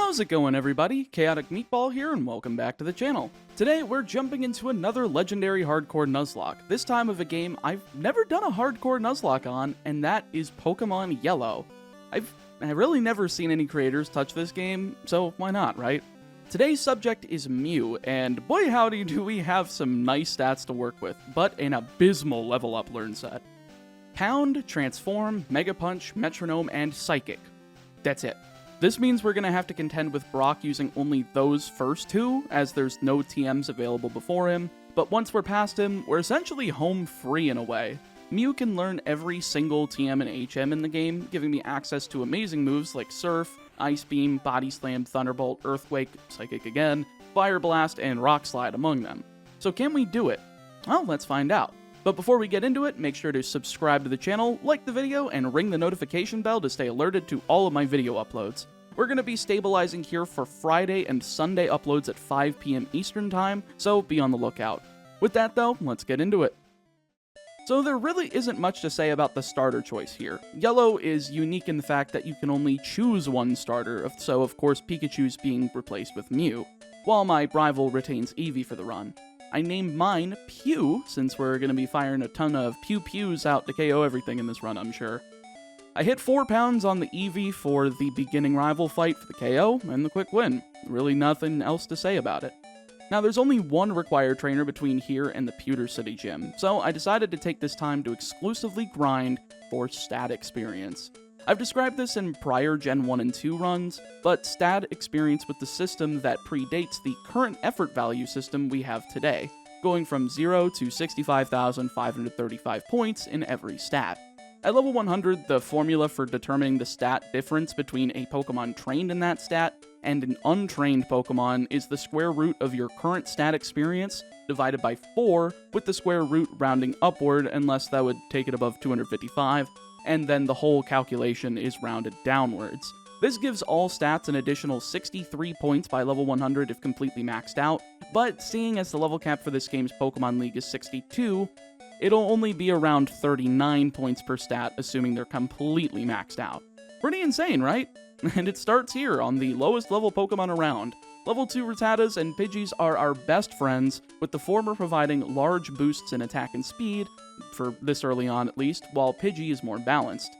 How's it going, everybody? ChaoticMeatball here, and welcome back to the channel. Today, we're jumping into another legendary hardcore Nuzlocke, this time of a game I've never done a hardcore Nuzlocke on, and that is Pokemon Yellow. I've really never seen any creators touch this game, so why not, right? Today's subject is Mew, and boy howdy do we have some nice stats to work with, but an abysmal level up learn set. Pound, Transform, Mega Punch, Metronome, and Psychic. That's it. This means we're going to have to contend with Brock using only those first two, as there's no TMs available before him, but once we're past him, we're essentially home free in a way. Mew can learn every single TM and HM in the game, giving me access to amazing moves like Surf, Ice Beam, Body Slam, Thunderbolt, Earthquake, Psychic again, Fire Blast, and Rock Slide among them. So can we do it? Well, let's find out. But before we get into it, make sure to subscribe to the channel, like the video, and ring the notification bell to stay alerted to all of my video uploads. We're going to be stabilizing here for Friday and Sunday uploads at 5 PM Eastern Time, so be on the lookout. With that though, let's get into it. So there really isn't much to say about the starter choice here. Yellow is unique in the fact that you can only choose one starter, so of course Pikachu's being replaced with Mew, while my rival retains Eevee for the run. I named mine Pew, since we're going to be firing a ton of pew-pews out to KO everything in this run, I'm sure. I hit 4 pounds on the Eevee for the beginning rival fight for the KO, and the quick win. Really nothing else to say about it. Now there's only one required trainer between here and the Pewter City Gym, so I decided to take this time to exclusively grind for stat experience. I've described this in prior Gen 1 and 2 runs, but stat experience with the system that predates the current effort value system we have today, going from 0 to 65,535 points in every stat. At level 100, the formula for determining the stat difference between a Pokemon trained in that stat and an untrained Pokemon is the square root of your current stat experience divided by 4, with the square root rounding upward unless that would take it above 255, and then the whole calculation is rounded downwards. This gives all stats an additional 63 points by level 100 if completely maxed out, but seeing as the level cap for this game's Pokemon League is 62, it'll only be around 39 points per stat, assuming they're completely maxed out. Pretty insane, right? And it starts here, on the lowest level Pokemon around. Level 2 Rattatas and Pidgeys are our best friends, with the former providing large boosts in attack and speed, for this early on at least, while Pidgey is more balanced.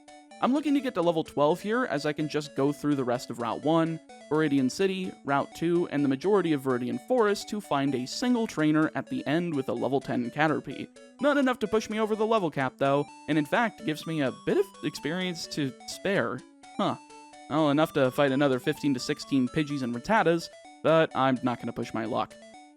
I'm looking to get to level 12 here, as I can just go through the rest of Route 1, Viridian City, Route 2, and the majority of Viridian Forest to find a single trainer at the end with a level 10 Caterpie. Not enough to push me over the level cap though, and in fact gives me a bit of experience to spare. Well, enough to fight another 15 to 16 Pidgeys and Rattatas, but I'm not going to push my luck.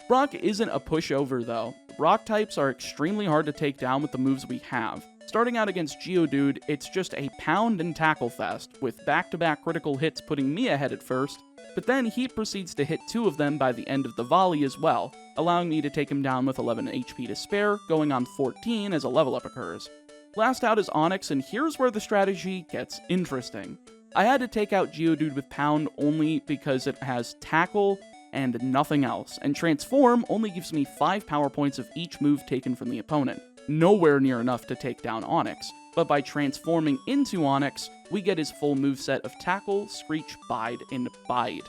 Brock isn't a pushover though. Rock types are extremely hard to take down with the moves we have. Starting out against Geodude, it's just a pound and tackle fest, with back-to-back critical hits putting me ahead at first, but then he proceeds to hit 2 of them by the end of the volley as well, allowing me to take him down with 11 HP to spare, going on 14 as a level up occurs. Last out is Onix, and here's where the strategy gets interesting. I had to take out Geodude with Pound only because it has Tackle and nothing else, and Transform only gives me 5 power points of each move taken from the opponent. Nowhere near enough to take down Onix, but by transforming into Onix, we get his full moveset of Tackle, Screech, Bide, and Bide.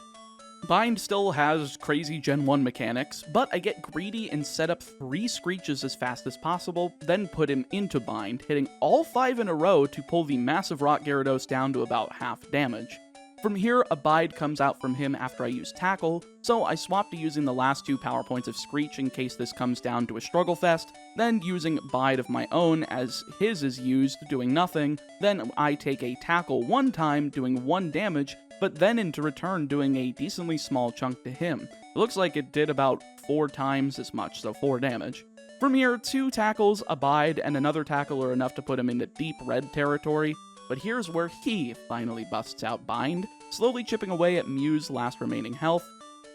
Bind still has crazy Gen 1 mechanics, but I get greedy and set up 3 Screeches as fast as possible, then put him into Bind, hitting all 5 in a row to pull the massive Rock Gyarados down to about half damage. From here, a Bide comes out from him after I use Tackle, so I swap to using the last 2 power points of Screech in case this comes down to a struggle fest, then using Bide of my own as his is used, doing nothing, then I take a Tackle one time, doing 1 damage, but then in return doing a decently small chunk to him. It looks like it did about 4 times as much, so 4 damage. From here, 2 Tackles, a Bide, and another Tackle are enough to put him into deep red territory, but here's where he finally busts out Bind, slowly chipping away at Mew's last remaining health,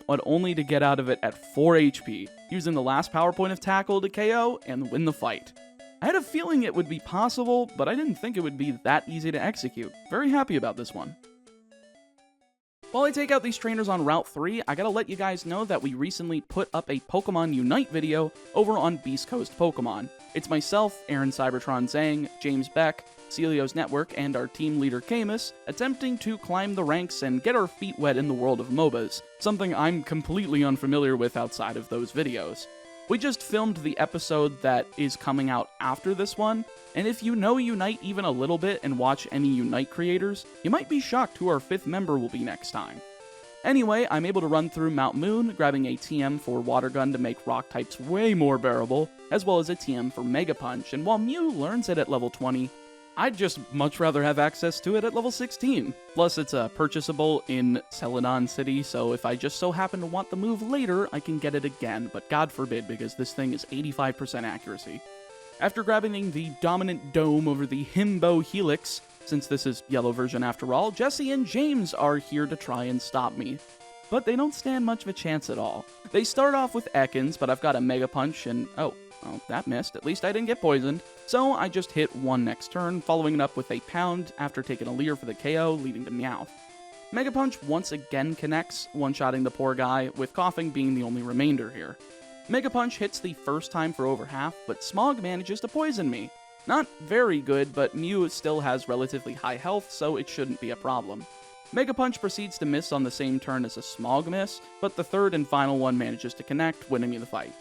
but only to get out of it at 4 HP, using the last power point of Tackle to KO and win the fight. I had a feeling it would be possible, but I didn't think it would be that easy to execute. Very happy about this one. While I take out these trainers on Route 3, I gotta let you guys know that we recently put up a Pokemon Unite video over on Beast Coast Pokemon. It's myself, Aaron Cybertron Zhang, James Beck, Celio's Network, and our team leader Camus, attempting to climb the ranks and get our feet wet in the world of MOBAs, something I'm completely unfamiliar with outside of those videos. We just filmed the episode that is coming out after this one, and if you know Unite even a little bit and watch any Unite creators, you might be shocked who our 5th member will be next time. Anyway, I'm able to run through Mount Moon, grabbing a TM for Water Gun to make rock types way more bearable, as well as a TM for Mega Punch, and while Mew learns it at level 20, I'd just much rather have access to it at level 16. Plus, it's purchasable in Celadon City, so if I just so happen to want the move later, I can get it again, but God forbid, because this thing is 85% accuracy. After grabbing the dominant dome over the Himbo Helix, since this is yellow version after all, Jesse and James are here to try and stop me. But they don't stand much of a chance at all. They start off with Ekans, but I've got a Mega Punch and oh, well, that missed. At least I didn't get poisoned. So I just hit one next turn, following it up with a Pound after taking a Leer for the KO, leading to Meowth. Mega Punch once again connects, one-shotting the poor guy, with Coughing being the only remainder here. Mega Punch hits the first time for over half, but Smog manages to poison me. Not very good, but Mew still has relatively high health, so it shouldn't be a problem. Mega Punch proceeds to miss on the same turn as a Smog miss, but the third and final one manages to connect, winning me the fight.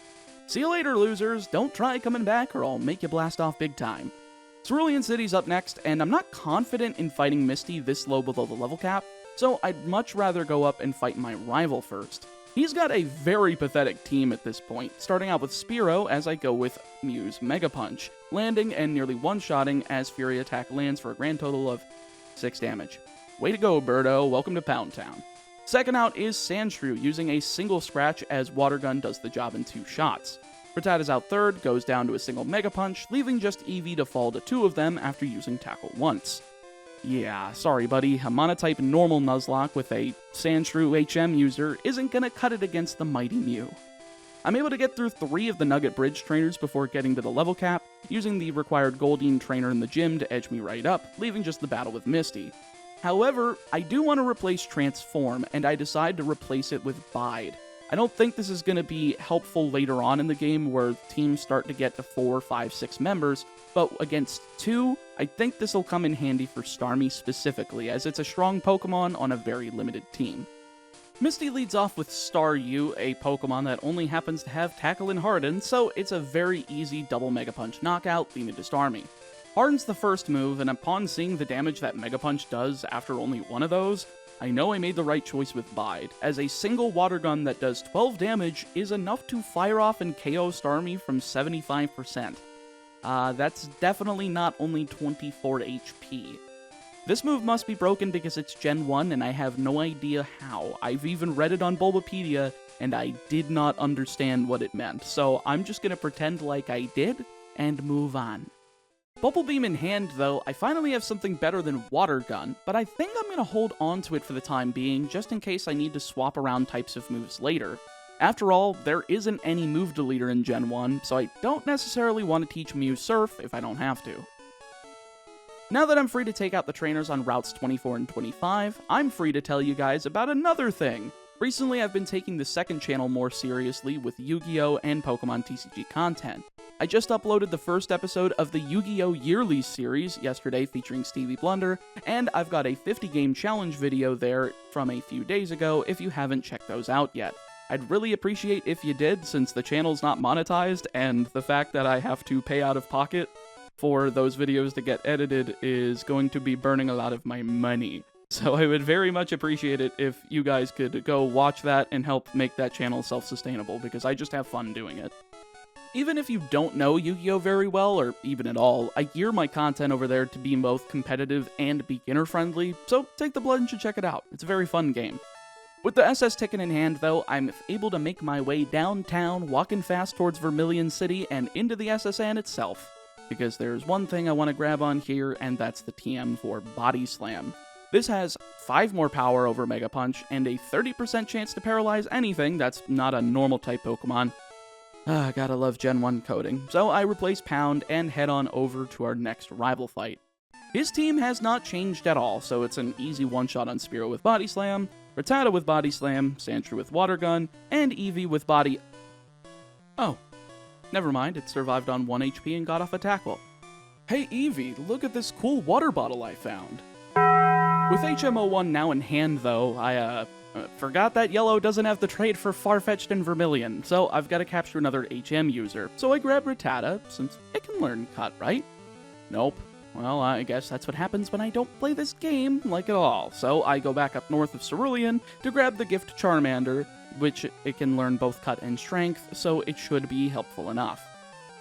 See you later, losers. Don't try coming back or I'll make you blast off big time. Vermilion City's up next, and I'm not confident in fighting Misty this low below the level cap, so I'd much rather go up and fight my rival first. He's got a very pathetic team at this point, starting out with Spearow as I go with Mew's Mega Punch, landing and nearly one-shotting as Fury Attack lands for a grand total of 6 damage. Way to go, Birdo. Welcome to Pound Town. Second out is Sandshrew, using a single scratch as Water Gun does the job in 2 shots. Rattata's out third, goes down to a single Mega Punch, leaving just Eevee to fall to 2 of them after using Tackle once. Yeah, sorry buddy, a Monotype normal Nuzlocke with a Sandshrew HM user isn't gonna cut it against the mighty Mew. I'm able to get through 3 of the Nugget Bridge trainers before getting to the level cap, using the required Goldeen trainer in the gym to edge me right up, leaving just the battle with Misty. However, I do want to replace Transform, and I decide to replace it with Bide. I don't think this is going to be helpful later on in the game where teams start to get to 4, 5, 6 members, but against 2, I think this will come in handy for Starmie specifically, as it's a strong Pokemon on a very limited team. Misty leads off with Staryu, a Pokemon that only happens to have Tackle and Harden, so it's a very easy double Mega Punch knockout, leading to Starmie. Harden's the first move, and upon seeing the damage that Mega Punch does after only one of those, I know I made the right choice with Bide, as a single Water Gun that does 12 damage is enough to fire off and KO Starmie from 75%. That's definitely not only 24 HP. This move must be broken because it's Gen 1 and I have no idea how. I've even read it on Bulbapedia, and I did not understand what it meant, so I'm just gonna pretend like I did, and move on. Bubble Beam in hand, though, I finally have something better than Water Gun, but I think I'm going to hold on to it for the time being, just in case I need to swap around types of moves later. After all, there isn't any move deleter in Gen 1, so I don't necessarily want to teach Mew Surf if I don't have to. Now that I'm free to take out the trainers on routes 24 and 25, I'm free to tell you guys about another thing. Recently, I've been taking the second channel more seriously with Yu-Gi-Oh! And Pokemon TCG content. I just uploaded the first episode of the Yu-Gi-Oh! Yearly series yesterday featuring Stevie Blunder, and I've got a 50-game challenge video there from a few days ago if you haven't checked those out yet. I'd really appreciate if you did, since the channel's not monetized, and the fact that I have to pay out of pocket for those videos to get edited is going to be burning a lot of my money. So I would very much appreciate it if you guys could go watch that and help make that channel self-sustainable, because I just have fun doing it. Even if you don't know Yu-Gi-Oh! Very well, or even at all, I gear my content over there to be both competitive and beginner-friendly, so take the plunge and check it out. It's a very fun game. With the SS ticket in hand, though, I'm able to make my way downtown, walking fast towards Vermilion City and into the SSN itself, because there's one thing I want to grab on here, and that's the TM for Body Slam. This has 5 more power over Mega Punch, and a 30% chance to paralyze anything that's not a normal type Pokemon. Gotta love Gen 1 coding. So I replace Pound and head on over to our next rival fight. His team has not changed at all, so it's an easy one-shot on Spearow with Body Slam. Rattata with Body Slam, Sandshrew with Water Gun, and Eevee with Body... Oh, never mind, it survived on 1 HP and got off a tackle. Hey Eevee, look at this cool water bottle I found. With HM01 now in hand though, I forgot that Yellow doesn't have the trait for Farfetch'd and Vermilion, so I've got to capture another HM user. So I grab Rattata, since it can learn Cut, right? Nope. Well, I guess that's what happens when I don't play this game like at all. So I go back up north of Cerulean to grab the gift Charmander, which it can learn both Cut and Strength, so it should be helpful enough.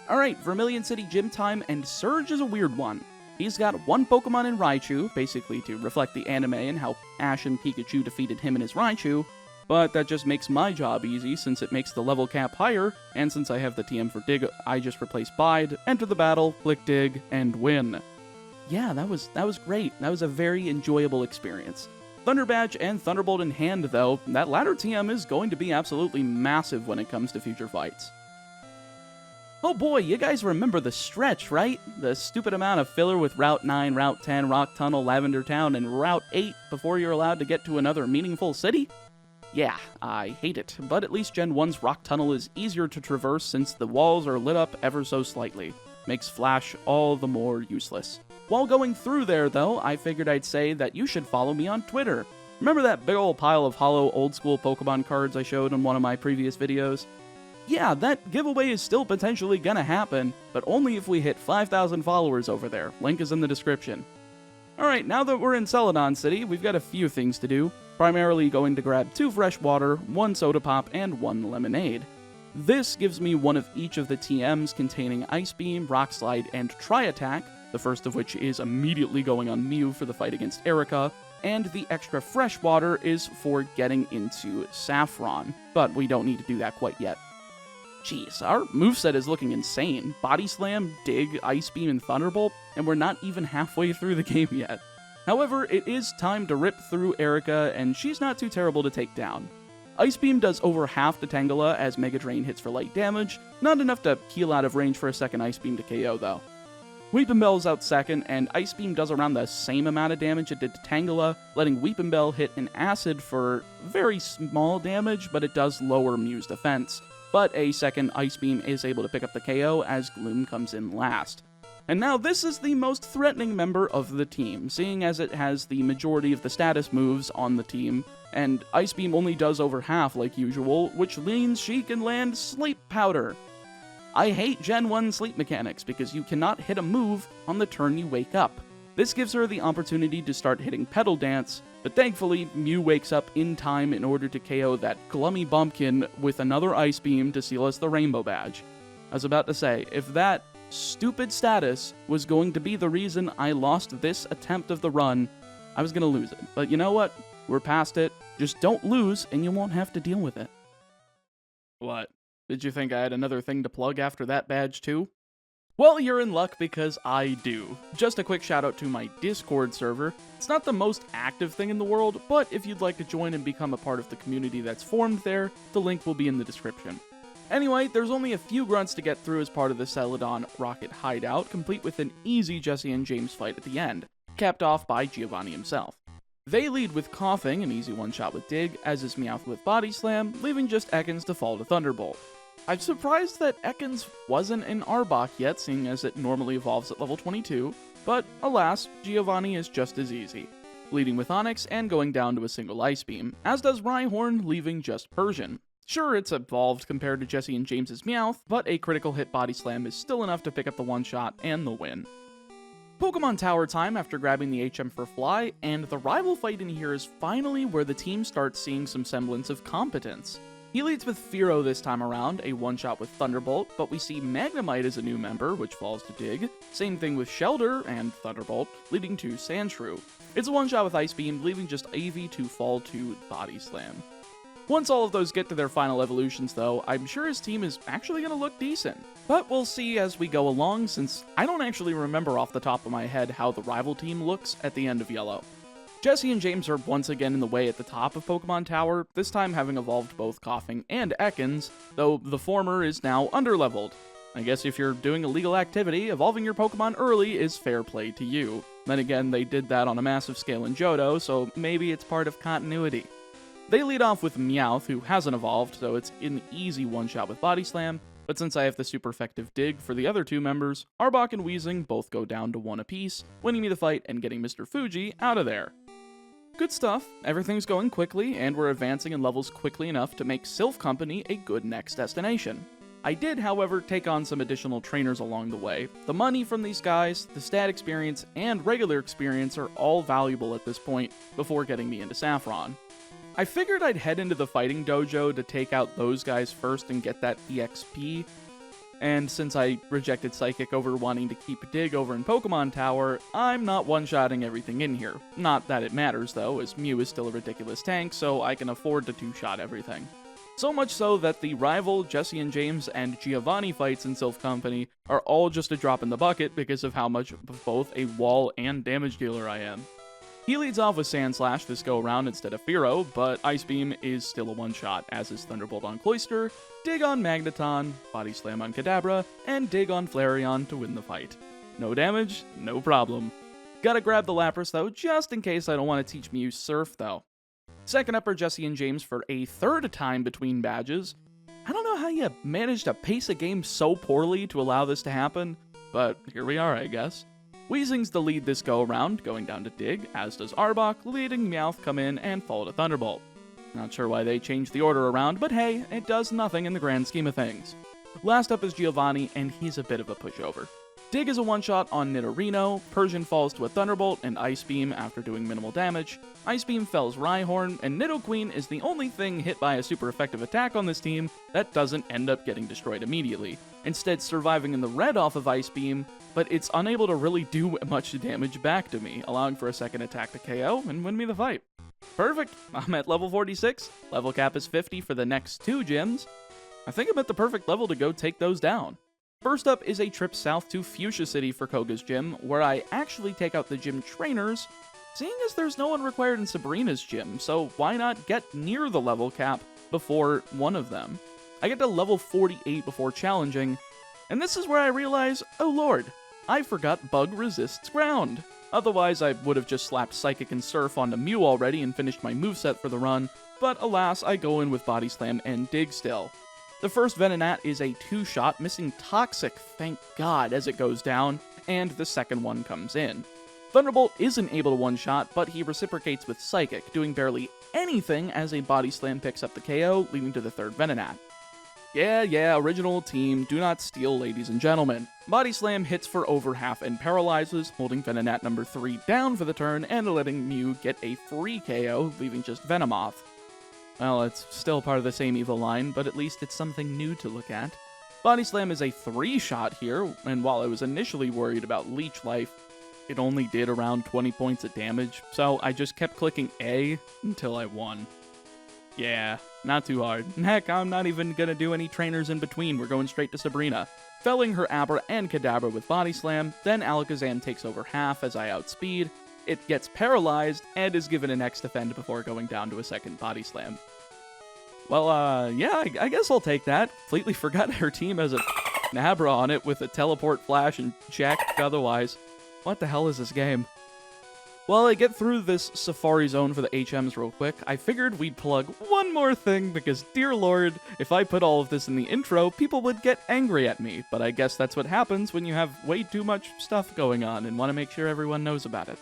Alright, Vermilion City gym time, and Surge is a weird one. He's got one Pokemon in Raichu, basically to reflect the anime and how Ash and Pikachu defeated him and his Raichu, but that just makes my job easy since it makes the level cap higher, and since I have the TM for Dig, I just replace Bide, enter the battle, click Dig, and win. Yeah, that was great. That was a very enjoyable experience. Thunder Badge and Thunderbolt in hand, though, that latter TM is going to be absolutely massive when it comes to future fights. Oh boy, you guys remember the stretch, right? The stupid amount of filler with Route 9, Route 10, Rock Tunnel, Lavender Town, and Route 8 before you're allowed to get to another meaningful city? Yeah, I hate it, but at least Gen 1's Rock Tunnel is easier to traverse since the walls are lit up ever so slightly. Makes Flash all the more useless. While going through there, though, I figured I'd say that you should follow me on Twitter. Remember that big old pile of hollow old-school Pokemon cards I showed in one of my previous videos? Yeah, that giveaway is still potentially gonna happen, but only if we hit 5,000 followers over there. Link is in the description. Alright, now that we're in Celadon City, we've got a few things to do. Primarily going to grab 2 fresh water, 1 soda pop, and 1 lemonade. This gives me one of each of the TMs containing Ice Beam, Rock Slide, and Tri-Attack, the first of which is immediately going on MEW for the fight against Erica, and the extra fresh water is for getting into Saffron, but we don't need to do that quite yet. Jeez, our moveset is looking insane. Body Slam, Dig, Ice Beam, and Thunderbolt, and we're not even halfway through the game yet. However, it is time to rip through Erica, and she's not too terrible to take down. Ice Beam does over half the Tangela as Mega Drain hits for light damage, not enough to heal out of range for a second Ice Beam to KO though. Weepinbell's out second, and Ice Beam does around the same amount of damage it did to Tangela, letting Weepinbell hit an Acid for very small damage, but it does lower Mew's defense. But a second Ice Beam is able to pick up the KO as Gloom comes in last. And now this is the most threatening member of the team, seeing as it has the majority of the status moves on the team, and Ice Beam only does over half like usual, which means she can land Sleep Powder. I hate Gen 1 sleep mechanics because you cannot hit a move on the turn you wake up. This gives her the opportunity to start hitting Petal Dance, but thankfully Mew wakes up in time in order to KO that glummy bumpkin with another Ice Beam to seal us the Rainbow Badge. I was about to say, if that stupid status was going to be the reason I lost this attempt of the run, I was going to lose it. But you know what? We're past it. Just don't lose and you won't have to deal with it. What? Did you think I had another thing to plug after that badge too? Well, you're in luck because I do. Just a quick shout out to my Discord server. It's not the most active thing in the world, but if you'd like to join and become a part of the community that's formed there, the link will be in the description. Anyway, there's only a few grunts to get through as part of the Celadon Rocket hideout, complete with an easy Jesse and James fight at the end, capped off by Giovanni himself. They lead with Coughing, an easy one-shot with Dig, as is Meowth with Body Slam, leaving just Ekans to fall to Thunderbolt. I'm surprised that Ekans wasn't in Arbok yet, seeing as it normally evolves at level 22, but alas, Giovanni is just as easy, leading with Onix and going down to a single Ice Beam, as does Rhyhorn, leaving just Persian. Sure, it's evolved compared to Jesse and James's Meowth, but a critical hit Body Slam is still enough to pick up the one-shot and the win. Pokemon Tower time after grabbing the HM for Fly, and the rival fight in here is finally where the team starts seeing some semblance of competence. He leads with Fearow this time around, a one-shot with Thunderbolt, but we see Magnemite as a new member, which falls to Dig. Same thing with Shelder and Thunderbolt, leading to Sandshrew. It's a one-shot with Ice Beam, leaving just Eevee to fall to Body Slam. Once all of those get to their final evolutions though, I'm sure his team is actually going to look decent. But we'll see as we go along, since I don't actually remember off the top of my head how the rival team looks at the end of Yellow. Jesse and James are once again in the way at the top of Pokemon Tower, this time having evolved both Coughing and Ekans, though the former is now underleveled. I guess if you're doing a legal activity, evolving your Pokemon early is fair play to you. Then again, they did that on a massive scale in Johto, so maybe it's part of continuity. They lead off with Meowth, who hasn't evolved, so it's an easy one-shot with Body Slam, but since I have the super effective dig for the other two members, Arbok and Weezing both go down to 1 apiece, winning me the fight and getting Mr. Fuji out of there. Good stuff, everything's going quickly, and we're advancing in levels quickly enough to make Sylph Company a good next destination. I did, however, take on some additional trainers along the way. The money from these guys, the stat experience, and regular experience are all valuable at this point before getting me into Saffron. I figured I'd head into the fighting dojo to take out those guys first and get that EXP, and since I rejected Psychic over wanting to keep Dig over in Pokemon Tower, I'm not one-shotting everything in here. Not that it matters though, as Mew is still a ridiculous tank, so I can afford to two-shot everything. So much so that the rival Jesse and James and Giovanni fights in Sylph Company are all just a drop in the bucket because of how much of both a wall and damage dealer I am. He leads off with Sand Slash this go around instead of Fearow, but Ice Beam is still a one-shot, as is Thunderbolt on Cloyster, Dig on Magneton, Body Slam on Kadabra, and Dig on Flareon to win the fight. No damage, no problem. Gotta grab the Lapras though, just in case I don't want to teach Mew Surf though. Second up are Jesse and James for a third time between badges. I don't know how you managed to pace a game so poorly to allow this to happen, but here we are, I guess. Weezing's the lead this go-around, going down to Dig, as does Arbok, leading Meowth come in and follow to Thunderbolt. Not sure why they changed the order around, but hey, it does nothing in the grand scheme of things. Last up is Giovanni, and he's a bit of a pushover. Dig is a one-shot on Nidorino, Persian falls to a Thunderbolt and Ice Beam after doing minimal damage, Ice Beam fells Rhyhorn, and Nidoqueen is the only thing hit by a super effective attack on this team that doesn't end up getting destroyed immediately, instead surviving in the red off of Ice Beam, but it's unable to really do much damage back to me, allowing for a second attack to KO and win me the fight. Perfect, I'm at level 46, level cap is 50 for the next 2 gyms. I think I'm at the perfect level to go take those down. First up is a trip south to Fuchsia City for Koga's gym, where I actually take out the gym trainers, seeing as there's no one required in Sabrina's gym, so why not get near the level cap before one of them? I get to level 48 before challenging, and this is where I realize, oh lord, I forgot Bug resists ground. Otherwise, I would have just slapped Psychic and Surf onto Mew already and finished my moveset for the run, but alas, I go in with Body Slam and Dig still. The first Venonat is a 2-shot, missing Toxic, thank god, as it goes down, and the second one comes in. Thunderbolt isn't able to one-shot, but he reciprocates with Psychic, doing barely anything as a Body Slam picks up the KO, leading to the third Venonat. Yeah, original team, do not steal, ladies and gentlemen. Body Slam hits for over half and paralyzes, holding Venonat number 3 down for the turn and letting Mew get a free KO, leaving just Venomoth. Well, it's still part of the same evil line, but at least it's something new to look at. Body Slam is a 3-shot here, and while I was initially worried about Leech Life, it only did around 20 points of damage, so I just kept clicking A until I won. Yeah, not too hard. Heck, I'm not even gonna do any trainers in between, we're going straight to Sabrina. Felling her Abra and Kadabra with Body Slam, then Alakazam takes over half as I outspeed, it gets paralyzed, and is given an X defend before going down to a second Body Slam. Well, yeah, I guess I'll take that. Completely forgot her team has a Abra on it with a Teleport Flash and jack otherwise. What the hell is this game? While I get through this Safari Zone for the HMs real quick, I figured we'd plug one more thing because, dear lord, if I put all of this in the intro, people would get angry at me, but I guess that's what happens when you have way too much stuff going on and want to make sure everyone knows about it.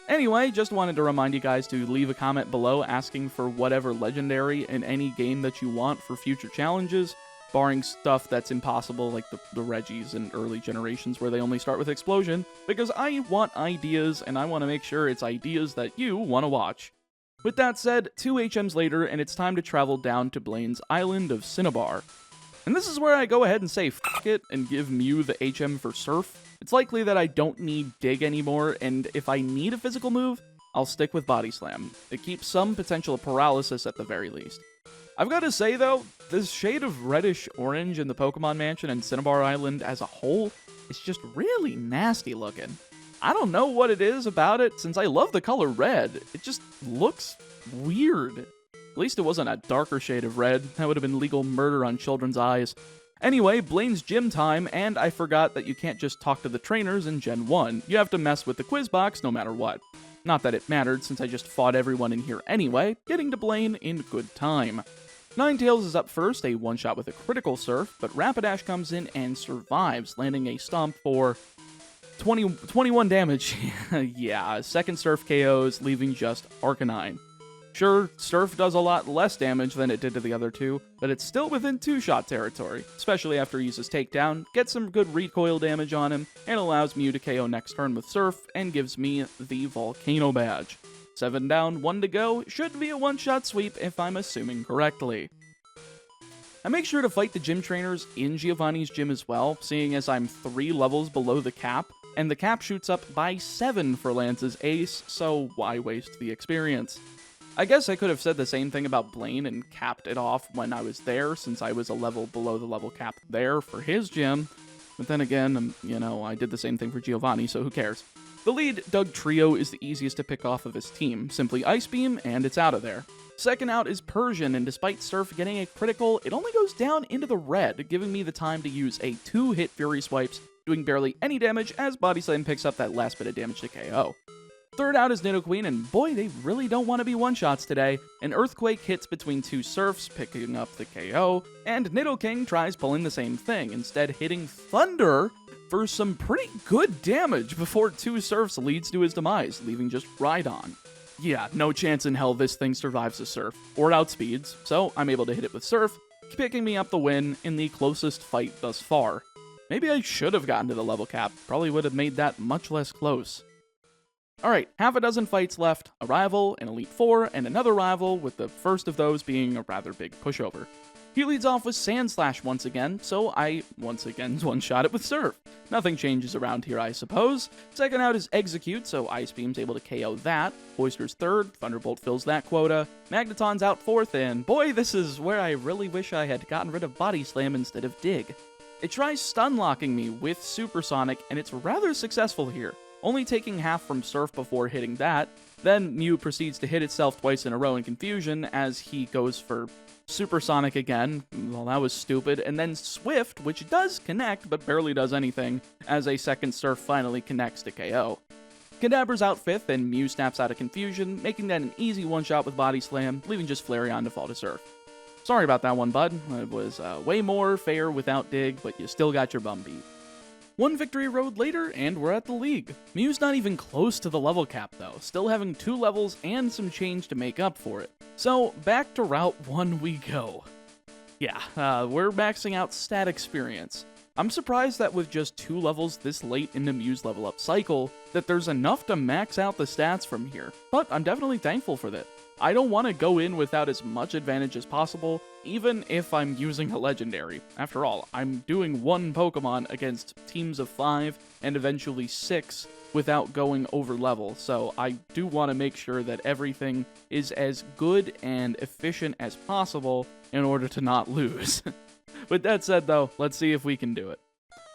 Anyway, just wanted to remind you guys to leave a comment below asking for whatever legendary in any game that you want for future challenges, barring stuff that's impossible like the Reggies in early generations where they only start with Explosion, because I want ideas and I want to make sure it's ideas that you want to watch. With that said, 2 HMs later, and it's time to travel down to Blaine's Island of Cinnabar. And this is where I go ahead and say fuck it and give Mew the HM for Surf. It's likely that I don't need Dig anymore, and if I need a physical move, I'll stick with Body Slam. It keeps some potential paralysis at the very least. I've got to say though, this shade of reddish orange in the Pokemon Mansion and Cinnabar Island as a whole is just really nasty looking. I don't know what it is about it, since I love the color red, it just looks weird. At least it wasn't a darker shade of red, that would have been legal murder on children's eyes. Anyway, Blaine's gym time, and I forgot that you can't just talk to the trainers in Gen 1, you have to mess with the quiz box no matter what. Not that it mattered since I just fought everyone in here anyway, getting to Blaine in good time. Ninetales is up first, a one-shot with a critical surf, but Rapidash comes in and survives, landing a stomp for 21 damage. Yeah, second surf KOs, leaving just Arcanine. Sure, Surf does a lot less damage than it did to the other two, but it's still within two-shot territory, especially after he uses Takedown, gets some good recoil damage on him, and allows Mew to KO next turn with Surf, and gives me the Volcano Badge. 7 down, 1 to go, should be a one-shot sweep if I'm assuming correctly. I make sure to fight the gym trainers in Giovanni's gym as well, seeing as I'm 3 levels below the cap, and the cap shoots up by 7 for Lance's ace, so why waste the experience? I guess I could have said the same thing about Blaine and capped it off when I was there, since I was a level below the level cap there for his gym. But then again, I did the same thing for Giovanni, so who cares? The lead Doug Trio is the easiest to pick off of his team. Simply Ice Beam, and it's out of there. Second out is Persian, and despite Surf getting a critical, it only goes down into the red, giving me the time to use a 2-hit Fury Swipes, doing barely any damage as Body Slam picks up that last bit of damage to KO. Third out is Nidoqueen, and boy, they really don't want to be one-shots today. An Earthquake hits between 2 Surfs, picking up the KO, and Nidoking tries pulling the same thing, instead hitting Thunder for some pretty good damage before 2 Surfs leads to his demise, leaving just Rhydon. Yeah, no chance in hell this thing survives a Surf, or outspeeds, so I'm able to hit it with Surf, picking me up the win in the closest fight thus far. Maybe I should have gotten to the level cap, probably would have made that much less close. Alright, half a dozen fights left, a rival, an Elite Four, and another rival, with the first of those being a rather big pushover. He leads off with Sand Slash once again, so I once again one-shot it with Surf. Nothing changes around here, I suppose. Second out is Execute, so Ice Beam's able to KO that. Boister's third, Thunderbolt fills that quota. Magneton's out fourth, and boy, this is where I really wish I had gotten rid of Body Slam instead of Dig. It tries stun-locking me with Supersonic, and it's rather successful here, only taking half from Surf before hitting that. Then Mew proceeds to hit itself twice in a row in confusion as he goes for Supersonic again. Well, that was stupid. And then Swift, which does connect but barely does anything, as a second Surf finally connects to KO. Kadabra's out fifth, and Mew snaps out of confusion, making that an easy one-shot with Body Slam, leaving just Flareon to fall to Surf. Sorry about that one, bud. It was way more fair without Dig, but you still got your bum beat. One victory road later, and we're at the league. Mew's not even close to the level cap though, still having 2 levels and some change to make up for it. So, back to Route 1 we go. Yeah, we're maxing out stat experience. I'm surprised that with just 2 levels this late in the Mew's level up cycle, that there's enough to max out the stats from here, but I'm definitely thankful for that. I don't want to go in without as much advantage as possible, even if I'm using a legendary. After all, I'm doing 1 Pokemon against teams of 5 and eventually 6 without going over level, so I do want to make sure that everything is as good and efficient as possible in order to not lose. With that said though, let's see if we can do it.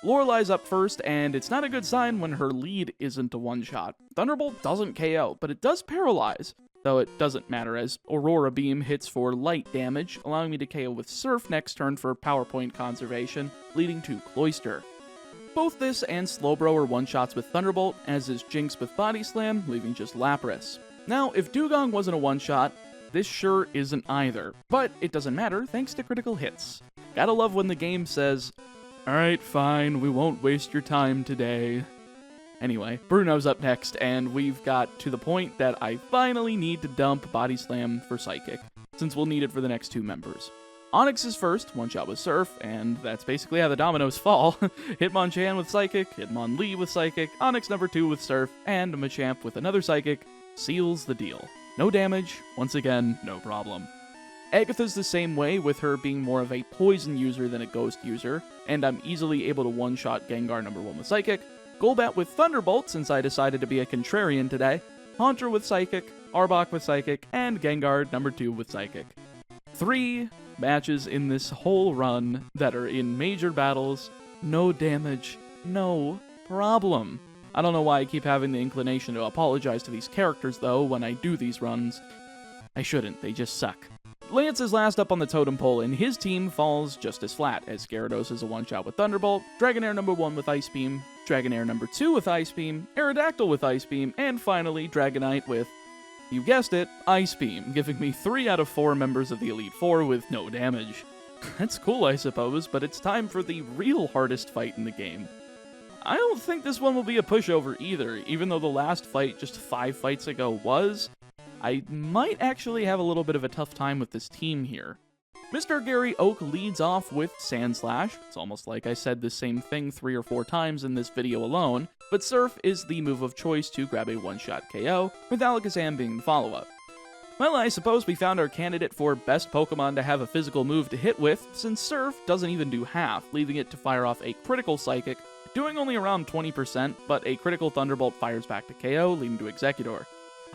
Lorelei's up first, and it's not a good sign when her lead isn't a one-shot. Thunderbolt doesn't KO, but it does paralyze, though it doesn't matter as Aurora Beam hits for light damage, allowing me to KO with Surf next turn for power point conservation, leading to Cloyster. Both this and Slowbro are one-shots with Thunderbolt, as is Jinx with Body Slam, leaving just Lapras. Now, if Dugong wasn't a one-shot, this sure isn't either, but it doesn't matter thanks to critical hits. Gotta love when the game says, "Alright, fine, we won't waste your time today." Anyway, Bruno's up next, and we've got to the point that I finally need to dump Body Slam for Psychic, since we'll need it for the next 2 members. Onyx is first, one-shot with Surf, and that's basically how the dominoes fall. Hitmonchan with Psychic, Hitmonlee with Psychic, Onyx number 2 with Surf, and Machamp with another Psychic seals the deal. No damage, once again, no problem. Agatha's the same way, with her being more of a poison user than a ghost user, and I'm easily able to one-shot Gengar number 1 with Psychic, Golbat with Thunderbolt since I decided to be a contrarian today, Haunter with Psychic, Arbok with Psychic, and Gengar number 2 with Psychic. 3 matches in this whole run that are in major battles, no damage, no problem. I don't know why I keep having the inclination to apologize to these characters though when I do these runs. I shouldn't, they just suck. Lance is last up on the totem pole, and his team falls just as flat, as Gyarados is a one-shot with Thunderbolt, Dragonair number 1 with Ice Beam, Dragonair number 2 with Ice Beam, Aerodactyl with Ice Beam, and finally Dragonite with, you guessed it, Ice Beam, giving me 3 out of 4 members of the Elite Four with no damage. That's cool, I suppose, but it's time for the real hardest fight in the game. I don't think this one will be a pushover either, even though the last fight just 5 fights ago was. I might actually have a little bit of a tough time with this team here. Mr. Gary Oak leads off with Sand Slash. It's almost like I said the same thing 3 or 4 times in this video alone, but Surf is the move of choice to grab a one-shot KO, with Alakazam being the follow-up. Well, I suppose we found our candidate for best Pokemon to have a physical move to hit with, since Surf doesn't even do half, leaving it to fire off a critical Psychic, doing only around 20%, but a critical Thunderbolt fires back to KO, leading to Exeggutor.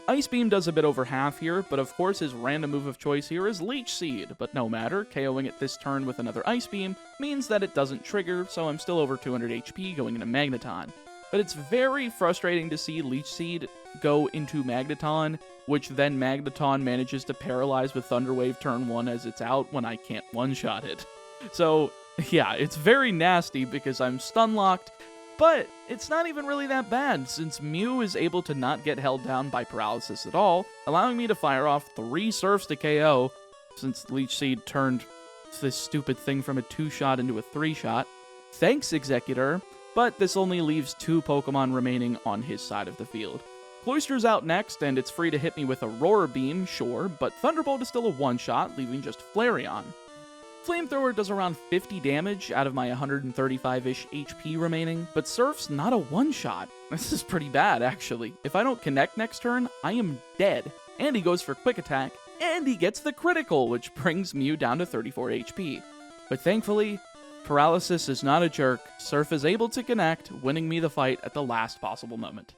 Ice Beam does a bit over half here, but of course his random move of choice here is Leech Seed, but no matter, KOing it this turn with another Ice Beam means that it doesn't trigger, so I'm still over 200 HP going into Magneton. But it's very frustrating to see Leech Seed go into Magneton, which then Magneton manages to paralyze with Thunder Wave turn 1 as it's out when I can't one-shot it. So, yeah, it's very nasty because I'm stun-locked, but it's not even really that bad, since Mew is able to not get held down by paralysis at all, allowing me to fire off 3 Surfs to KO, since Leech Seed turned this stupid thing from a 2-shot into a 3-shot. Thanks, Exeggutor, but this only leaves 2 Pokemon remaining on his side of the field. Cloyster's out next, and it's free to hit me with Aurora Beam, sure, but Thunderbolt is still a one-shot, leaving just Flareon. Flamethrower does around 50 damage out of my 135-ish HP remaining, but Surf's not a one-shot. This is pretty bad, actually. If I don't connect next turn, I am dead. And he goes for Quick Attack, and he gets the critical, which brings Mew down to 34 HP. But thankfully, Paralysis is not a jerk. Surf is able to connect, winning me the fight at the last possible moment.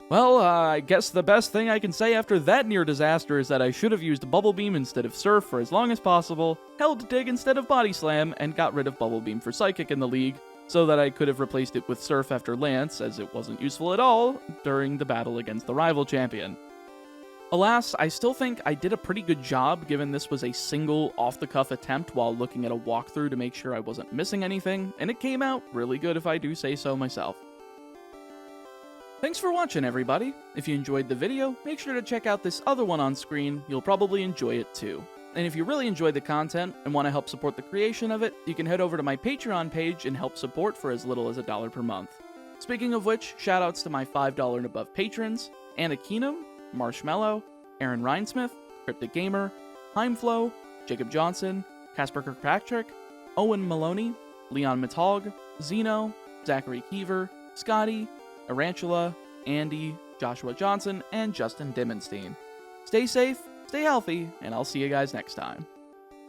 Well, I guess the best thing I can say after that near disaster is that I should have used Bubble Beam instead of Surf for as long as possible, held Dig instead of Body Slam, and got rid of Bubble Beam for Psychic in the league, so that I could have replaced it with Surf after Lance, as it wasn't useful at all during the battle against the rival champion. Alas, I still think I did a pretty good job given this was a single off-the-cuff attempt while looking at a walkthrough to make sure I wasn't missing anything, and it came out really good if I do say so myself. Thanks for watching, everybody. If you enjoyed the video, make sure to check out this other one on screen. You'll probably enjoy it too. And if you really enjoyed the content and want to help support the creation of it, you can head over to my Patreon page and help support for as little as $1 per month. Speaking of which, shoutouts to my $5 and above patrons: Anna Keenum, Marshmallow, Aaron Rinesmith, Cryptic Gamer, Heimflow, Jacob Johnson, Casper Kirkpatrick, Owen Maloney, Leon Matog, Zeno, Zachary Keever, Scotty, Arantula, Andy, Joshua Johnson, and Justin Dimmenstein. Stay safe, stay healthy, and I'll see you guys next time.